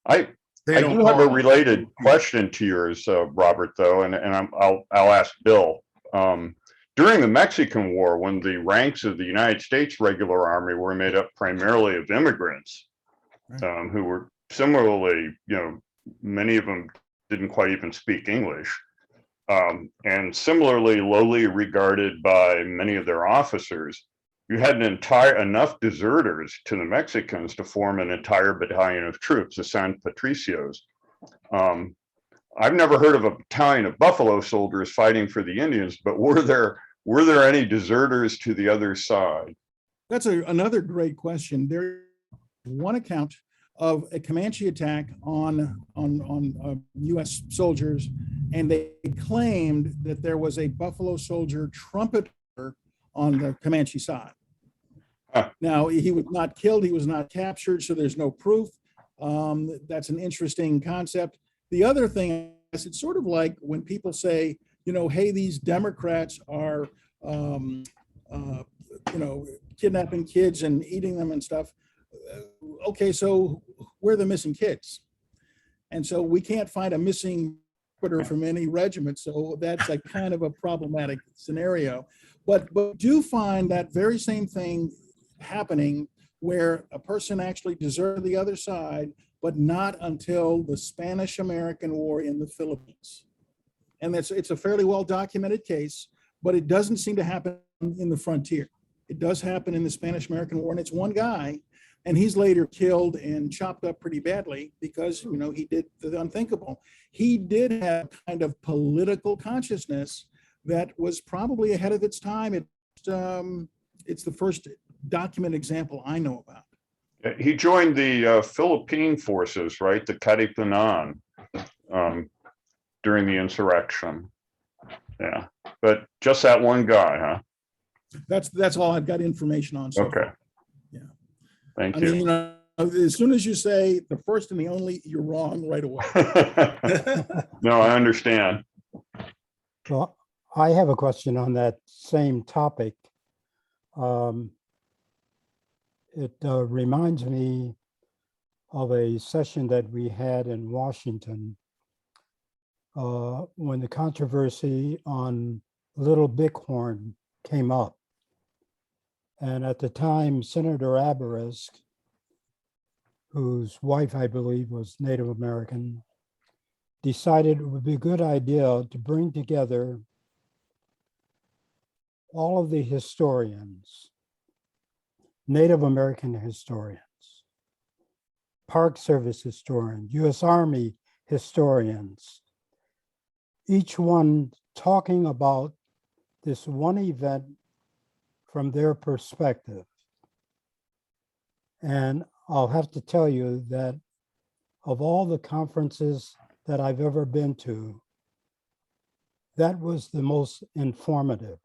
I do have a related question to yours, Robert, though, and I'll ask Bill. During the Mexican War, when the ranks of the United States regular army were made up primarily of immigrants, who were similarly, you know, many of them didn't quite even speak English, and similarly lowly regarded by many of their officers, you had enough deserters to the Mexicans to form an entire battalion of troops, the San Patricios. I've never heard of a battalion of Buffalo Soldiers fighting for the Indians, but were there any deserters to the other side? That's another great question. There one account of a Comanche attack on U.S. soldiers, and they claimed that there was a Buffalo Soldier trumpeter on the Comanche side. Now, he was not killed, he was not captured, so there's no proof. That's an interesting concept. The other thing is, it's sort of like when people say, you know, hey, these Democrats are, you know, kidnapping kids and eating them and stuff. Okay, so where are the missing kids? And so we can't find a missing trumpeter from any regiment. So that's a kind of a problematic scenario. But do find that very same thing happening where a person actually deserted the other side, but not until the Spanish-American War in the Philippines. And it's a fairly well documented case, but it doesn't seem to happen in the frontier. It does happen in the Spanish-American War, and it's one guy, and he's later killed and chopped up pretty badly because, you know, he did the unthinkable. He did have kind of political consciousness that was probably ahead of its time. It's the first document example I know about. He joined the Philippine forces, right? The Katipunan, during the insurrection. Yeah, but just that one guy, huh? That's all I've got information on. So okay. far. Yeah. Thank I you. mean, you know, as soon as you say the first and the only, you're wrong right away. No, I understand. Well, I have a question on that same topic. It reminds me of a session that we had in Washington when the controversy on Little Bighorn came up. And at the time, Senator Abarisk, whose wife, I believe, was Native American, decided it would be a good idea to bring together all of the historians, Native American historians, Park Service historians, U.S. Army historians, each one talking about this one event from their perspective. And I'll have to tell you that of all the conferences that I've ever been to, that was the most informative.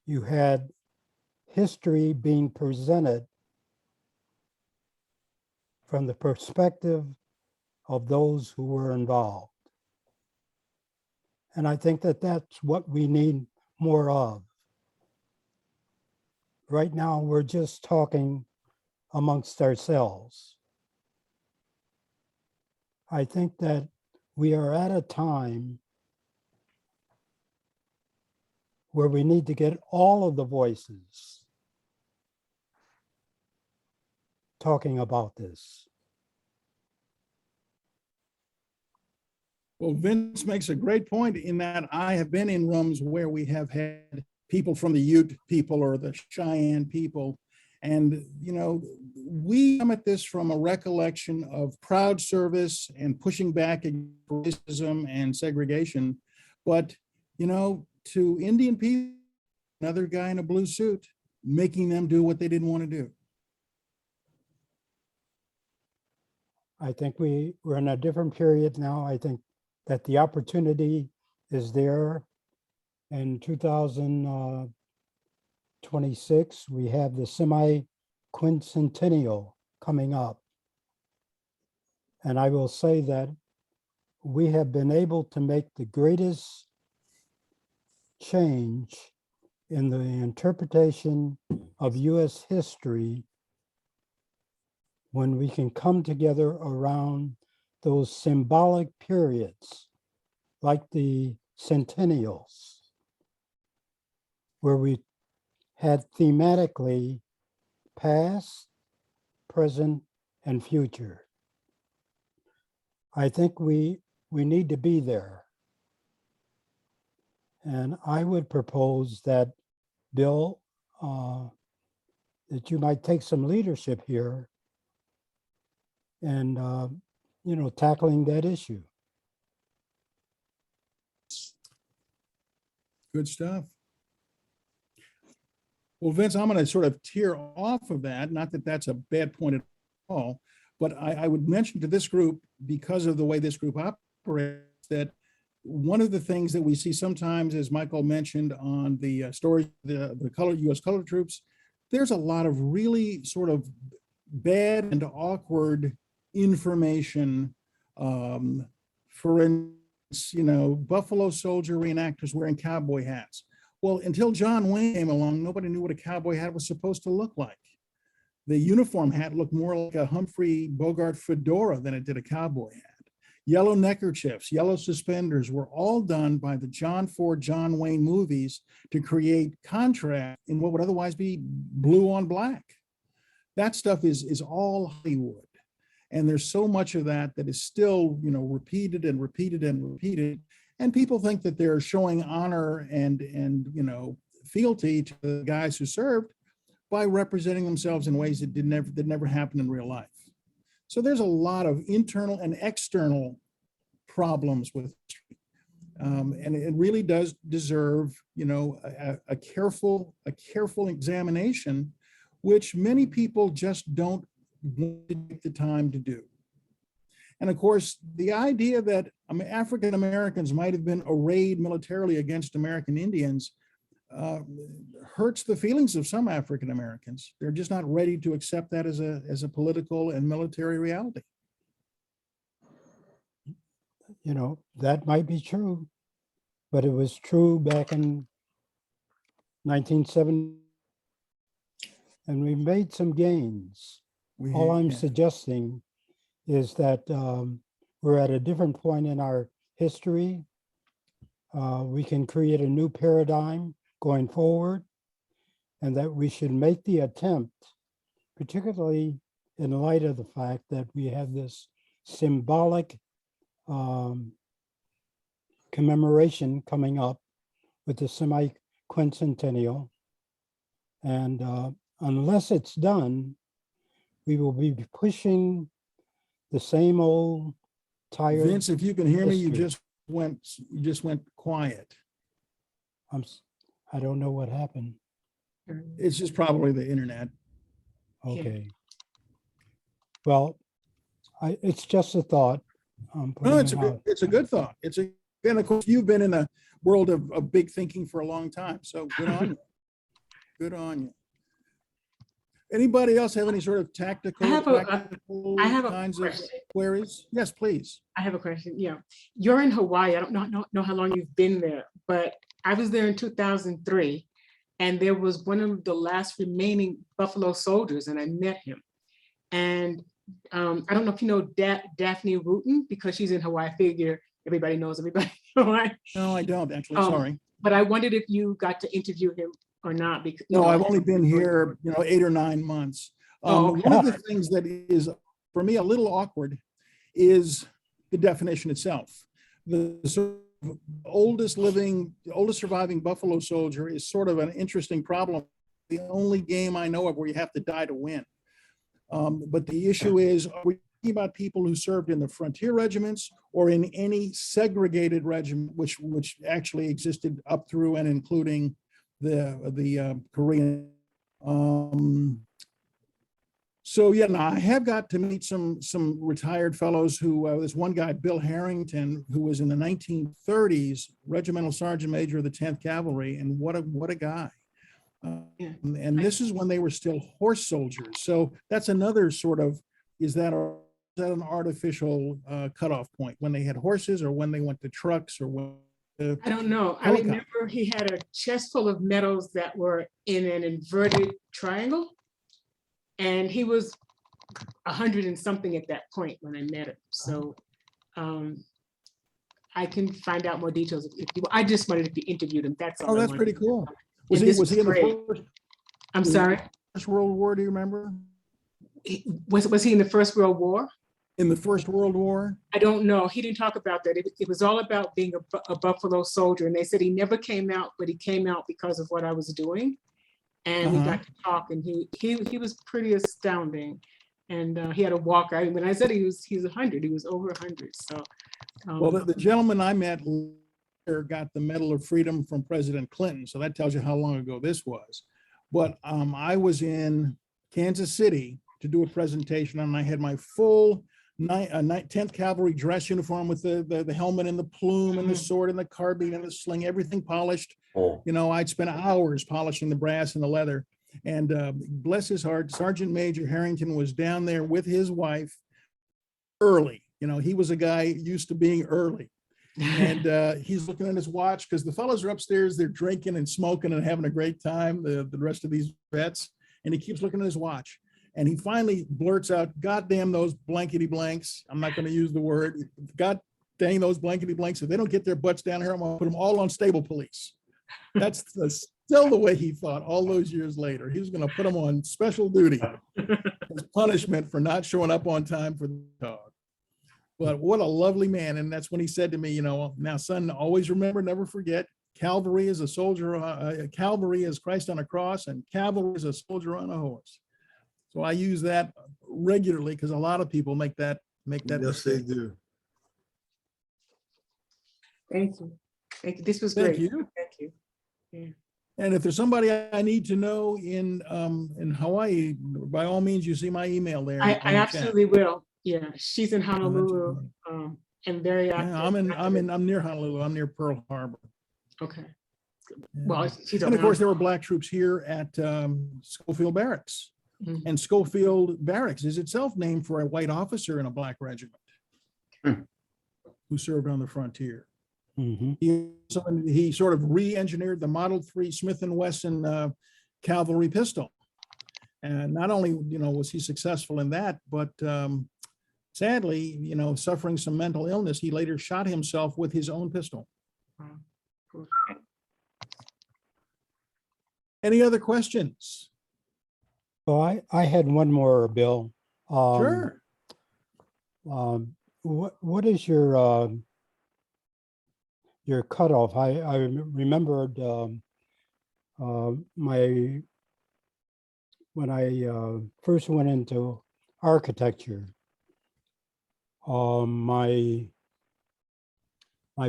You had history being presented from the perspective of those who were involved. And I think that that's what we need more of. Right now, we're just talking amongst ourselves. I think that we are at a time where we need to get all of the voices talking about this. Well, Vince makes a great point in that I have been in rooms where we have had people from the Ute people or the Cheyenne people. And, you know, we come at this from a recollection of proud service and pushing back against racism and segregation. But, you know, to Indian people, another guy in a blue suit, making them do what they didn't want to do. I think we're in a different period now. I think that the opportunity is there. In 2026, we have the semi-quincentennial coming up. And I will say that we have been able to make the greatest change in the interpretation of US history when we can come together around those symbolic periods, like the centennials, where we had thematically past, present, and future. I think we need to be there. And I would propose that, Bill, that you might take some leadership here and, you know, tackling that issue. Good stuff. Well, Vince, I'm going to sort of tear off of that. Not that that's a bad point at all, but I would mention to this group, because of the way this group operates, that one of the things that we see sometimes, as Michael mentioned on the story, the US color troops, there's a lot of really sort of bad and awkward information. For instance, you know, Buffalo Soldier reenactors wearing cowboy hats. Well, until John Wayne came along, nobody knew what a cowboy hat was supposed to look like. The uniform hat looked more like a Humphrey Bogart fedora than it did a cowboy hat. Yellow neckerchiefs, yellow suspenders were all done by the John Ford, John Wayne movies to create contrast in what would otherwise be blue on black. That stuff is all Hollywood. And there's so much of that that is still, you know, repeated and repeated and repeated. And people think that they're showing honor and you know, fealty to the guys who served by representing themselves in ways that never happened in real life. So there's a lot of internal and external problems with history. And it really does deserve, you know, a careful examination, which many people just don't want to take the time to do. And of course, the idea that African Americans might have been arrayed militarily against American Indians hurts the feelings of some African Americans. They're just not ready to accept that as a political and military reality. You know, that might be true, but it was true back in 1970, and we made some gains. All I'm suggesting is that we're at a different point in our history. We can create a new paradigm going forward, and that we should make the attempt, particularly in light of the fact that we have this symbolic commemoration coming up with the semi-quincentennial. And unless it's done, we will be pushing the same old tired. Vince, if you can hear me, you history. just went quiet. I don't know what happened. It's just probably the internet. Okay. Well, it's just a thought. No, it's a good thought. And of course, you've been in the world of big thinking for a long time. So good on you. Good on you. Anybody else have any sort of tactical, practical kinds of queries? Yes, please. I have a question. Yeah, you're in Hawaii. I don't know how long you've been there, but I was there in 2003, and there was one of the last remaining Buffalo Soldiers, and I met him. And I don't know if you know Daphne Rutan, because she's in Hawaii. I figure everybody knows everybody in Hawaii. No, I don't actually. Sorry. But I wondered if you got to interview him or not. Because no, I've only been here, 8 or 9 months. Okay. One of the things that is for me a little awkward is the definition itself, the oldest surviving buffalo soldier is sort of an interesting problem. The only game I know of where you have to die to win. But the issue is, are we talking about people who served in the frontier regiments or in any segregated regiment, which actually existed up through and including the Korean? So yeah, now I have got to meet some retired fellows who, this one guy, Bill Harrington, who was in the 1930s, regimental sergeant major of the 10th Cavalry, and what a guy. And this is when they were still horse soldiers. So that's another sort of, is that an artificial cutoff point, when they had horses or when they went to trucks or when? I don't know. I remember he had a chest full of medals that were in an inverted triangle. And he was 100 and something at that point when I met him. So I can find out more details if you. I just wanted to interview him. That's all. Oh, that's pretty cool. Was And he in the first? I'm sorry. First World War? Do you remember? Was he in the First World War? In the First World War? I don't know. He didn't talk about that. It was all about being a Buffalo soldier. And they said he never came out, but he came out because of what I was doing. And we got to talk, and he was pretty astounding. And he had a walker. When I said he's 100, he was over 100. So, well, the gentleman I met got the Medal of Freedom from President Clinton, so that tells you how long ago this was. But I was in Kansas City to do a presentation, and I had my full 10th Cavalry dress uniform with the helmet and the plume and the sword and the carbine and the sling, everything polished. Oh. You know, I'd spent hours polishing the brass and the leather. And bless his heart, Sergeant Major Harrington was down there with his wife early. You know, he was a guy used to being early. And he's looking at his watch because the fellows are upstairs, they're drinking and smoking and having a great time, the rest of these vets. And he keeps looking at his watch. And he finally blurts out, "God damn those blankety blanks." I'm not going to use the word. "God dang those blankety blanks. If they don't get their butts down here, I'm going to put them all on stable police." That's still the way he thought all those years later. He was going to put them on special duty as punishment for not showing up on time for the dog. But what a lovely man. And that's when he said to me, you know, "Now, son, always remember, never forget, cavalry is a soldier, cavalry is Christ on a cross, and cavalry is a soldier on a horse." So I use that regularly because a lot of people make that Yes, mistake. they do. thank you. Thank you. This was Thank great. you. Thank you. Yeah. And if there's somebody I need to know in Hawaii, by all means, you see my email there. I absolutely will. Yeah, she's in Honolulu, and very active. Yeah, I'm near Honolulu. I'm near Pearl Harbor. Okay. Yeah. Well, she's And of course, around. there were Black troops here at Schofield Barracks. Mhm. And Schofield Barracks is itself named for a white officer in a Black regiment who served on the frontier. Mhm. He sort of re-engineered the Model 3 Smith & Wesson cavalry pistol. And not only, you know, was he successful in that, but sadly, you know, suffering some mental illness, he later shot himself with his own pistol. Wow. Cool. Any other questions? So I had one more, Bill. Sure. What is your cutoff? I remembered when I first went into architecture, my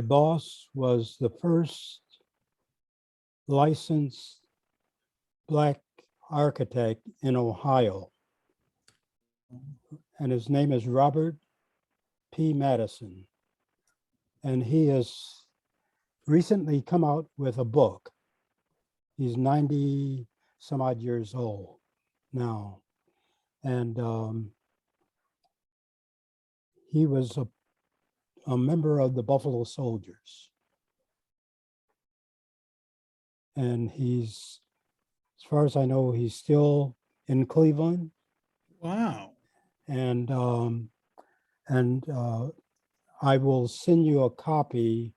boss was the first licensed Black architect in Ohio, and his name is Robert P. Madison, and he has recently come out with a book. He's 90 some odd years old now, and he was a member of the Buffalo Soldiers, and he's, as far as I know, he's still in Cleveland. Wow. And I will send you a copy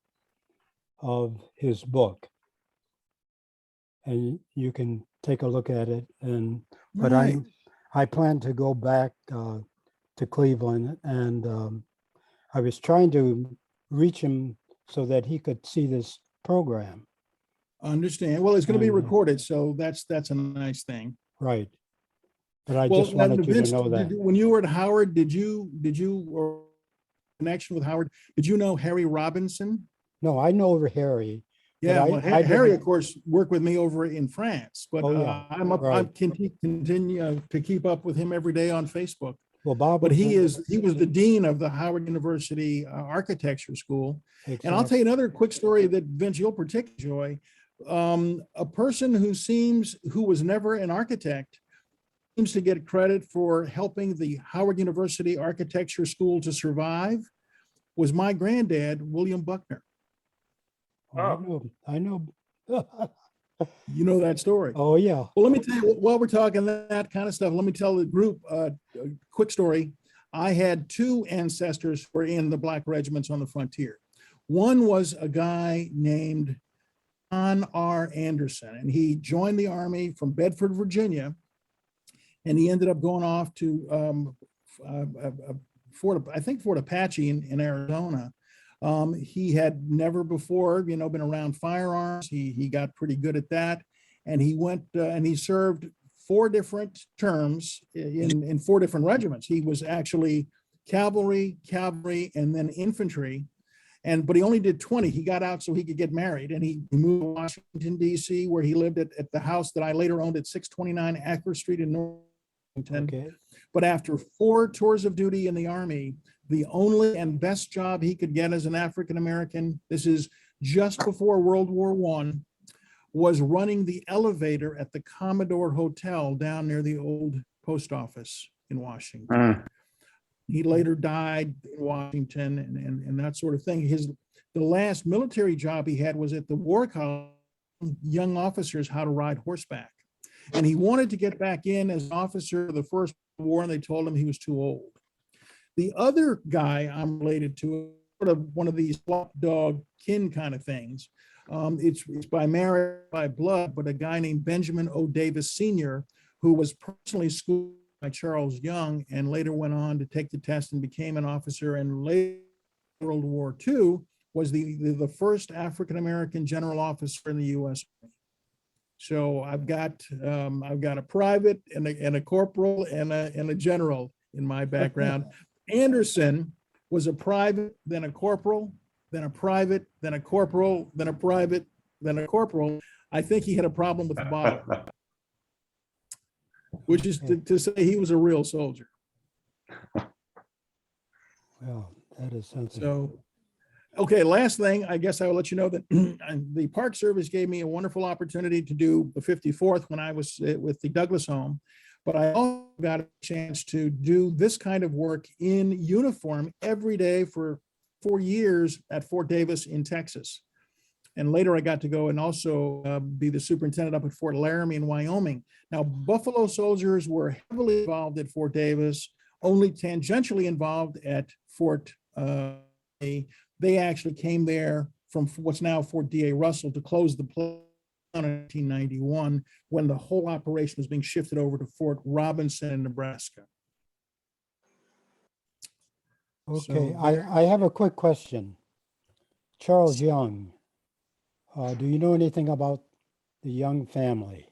of his book, and you can take a look at it. And but Right. I plan to go back to Cleveland, and I was trying to reach him so that he could see this program. Understand. Well, it's going to be And, recorded, so that's a nice thing. Right. But I Well, just wanted you to Vince, know that. when you were at Howard, did you or connection with Howard? Did you know Harry Robinson? No, I know over Harry. But Yeah, well, I Harry, didn't- of course, worked with me over in France, but Oh, yeah, I'm right. continue to keep up with him every day on Facebook. Well, Bob. But was he in- was the dean of the Howard University Architecture School. And I'll exact- tell you another quick story that Vince, you'll particularly enjoy. A person who was never an architect seems to get credit for helping the Howard University Architecture School to survive was my granddad, William Buckner. I know. You know that story. Oh, yeah. Well, let me tell you, while we're talking that kind of stuff, let me tell the group a quick story. I had two ancestors who were in the Black regiments on the frontier. One was a guy named John R. Anderson, and he joined the Army from Bedford, Virginia, and he ended up going off to Fort Apache in Arizona. He had never before, been around firearms. He got pretty good at that. And he went and he served 4 different terms in 4 different regiments. He was actually cavalry, and then infantry. But he only did 20. He got out so he could get married. And he moved to Washington, D.C., where he lived at the house that I later owned at 629 Acker Street in North Washington. Okay. But after 4 tours of duty in the Army, the only and best job he could get as an African-American, this is just before World War I, was running the elevator at the Commodore Hotel down near the old post office in Washington. He later died in Washington and that sort of thing. The last military job he had was at the War College, young officers how to ride horseback. And he wanted to get back in as an officer of the First War, and they told him he was too old. The other guy I'm related to, sort of one of these dog kin kind of things. It's by marriage, by blood, but a guy named Benjamin O. Davis Sr., who was personally schooled by Charles Young and later went on to take the test and became an officer. And later in World War II was the first African-American general officer in the U.S. Army. So I've got a private and a corporal and a general in my background. Anderson was a private, then a corporal, then a private, then a corporal, then a private, then a corporal. I think he had a problem with the bottle, which is to say he was a real soldier. Well, that is something. So, okay, last thing, I guess I will let you know that the Park Service gave me a wonderful opportunity to do the 54th when I was with the Douglas Home, but I also got a chance to do this kind of work in uniform every day for 4 years at Fort Davis in Texas. And later I got to go and also be the superintendent up at Fort Laramie in Wyoming. Now, Buffalo soldiers were heavily involved at Fort Davis, only tangentially involved at Fort They actually came there from what's now Fort D.A. Russell to close the place in 1991 when the whole operation was being shifted over to Fort Robinson in Nebraska. Okay, So I have a quick question. Charles Young, do you know anything about the Young family?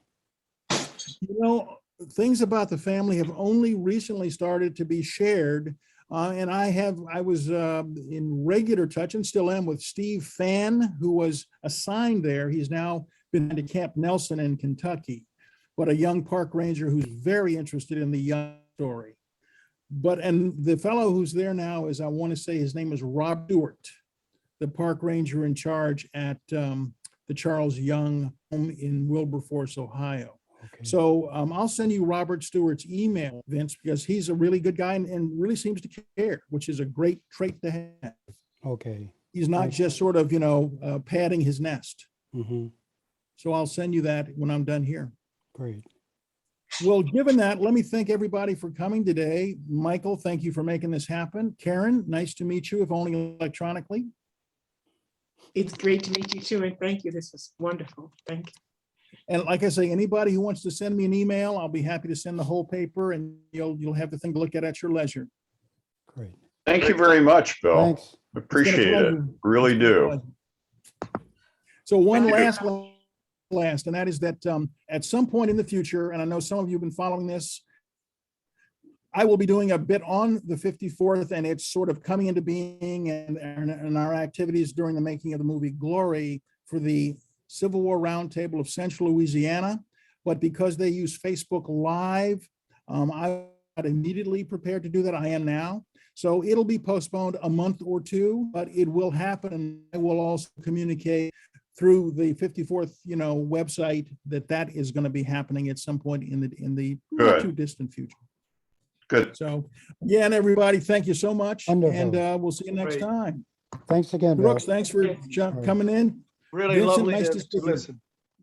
Things about the family have only recently started to be shared. And I was in regular touch and still am with Steve Fann, who was assigned there. He's now been to Camp Nelson in Kentucky, but a young park ranger who's very interested in the Young story. And the fellow who's there now is, I want to say his name is Rob Stewart, the park ranger in charge at the Charles Young home in Wilberforce, Ohio. Okay. So I'll send you Robert Stewart's email, Vince, because he's a really good guy and really seems to care, which is a great trait to have. Okay. He's not just sort of, padding his nest. Mm-hmm. So I'll send you that when I'm done here. Great. Well, given that, let me thank everybody for coming today. Michael, thank you for making this happen. Karen, nice to meet you, if only electronically. It's great to meet you too, and thank you. This was wonderful. Thank you. And like I say, anybody who wants to send me an email, I'll be happy to send the whole paper and you'll have the thing to look at your leisure. Great. Thank you very much, Bill. Thanks. It's been a Appreciate it. pleasure. Really It's been a do. pleasure. So one Thank you. last, and that is that at some point in the future, and I know some of you have been following this, I will be doing a bit on the 54th, and it's sort of coming into being and our activities during the making of the movie Glory for the Civil War Roundtable of Central Louisiana. But because they use Facebook Live, I'm not immediately prepared to do that. I am now. So it'll be postponed a month or two, but it will happen. And I will also communicate through the 54th, website that is going to be happening at some point in the not Good. too distant future. Good. So again, everybody, thank you so much. Wonderful. And we'll see you next Great. time. Thanks again, Bill. Brooks, thanks for Yes. coming in. Really Vincent, lovely nice to to see you. listen.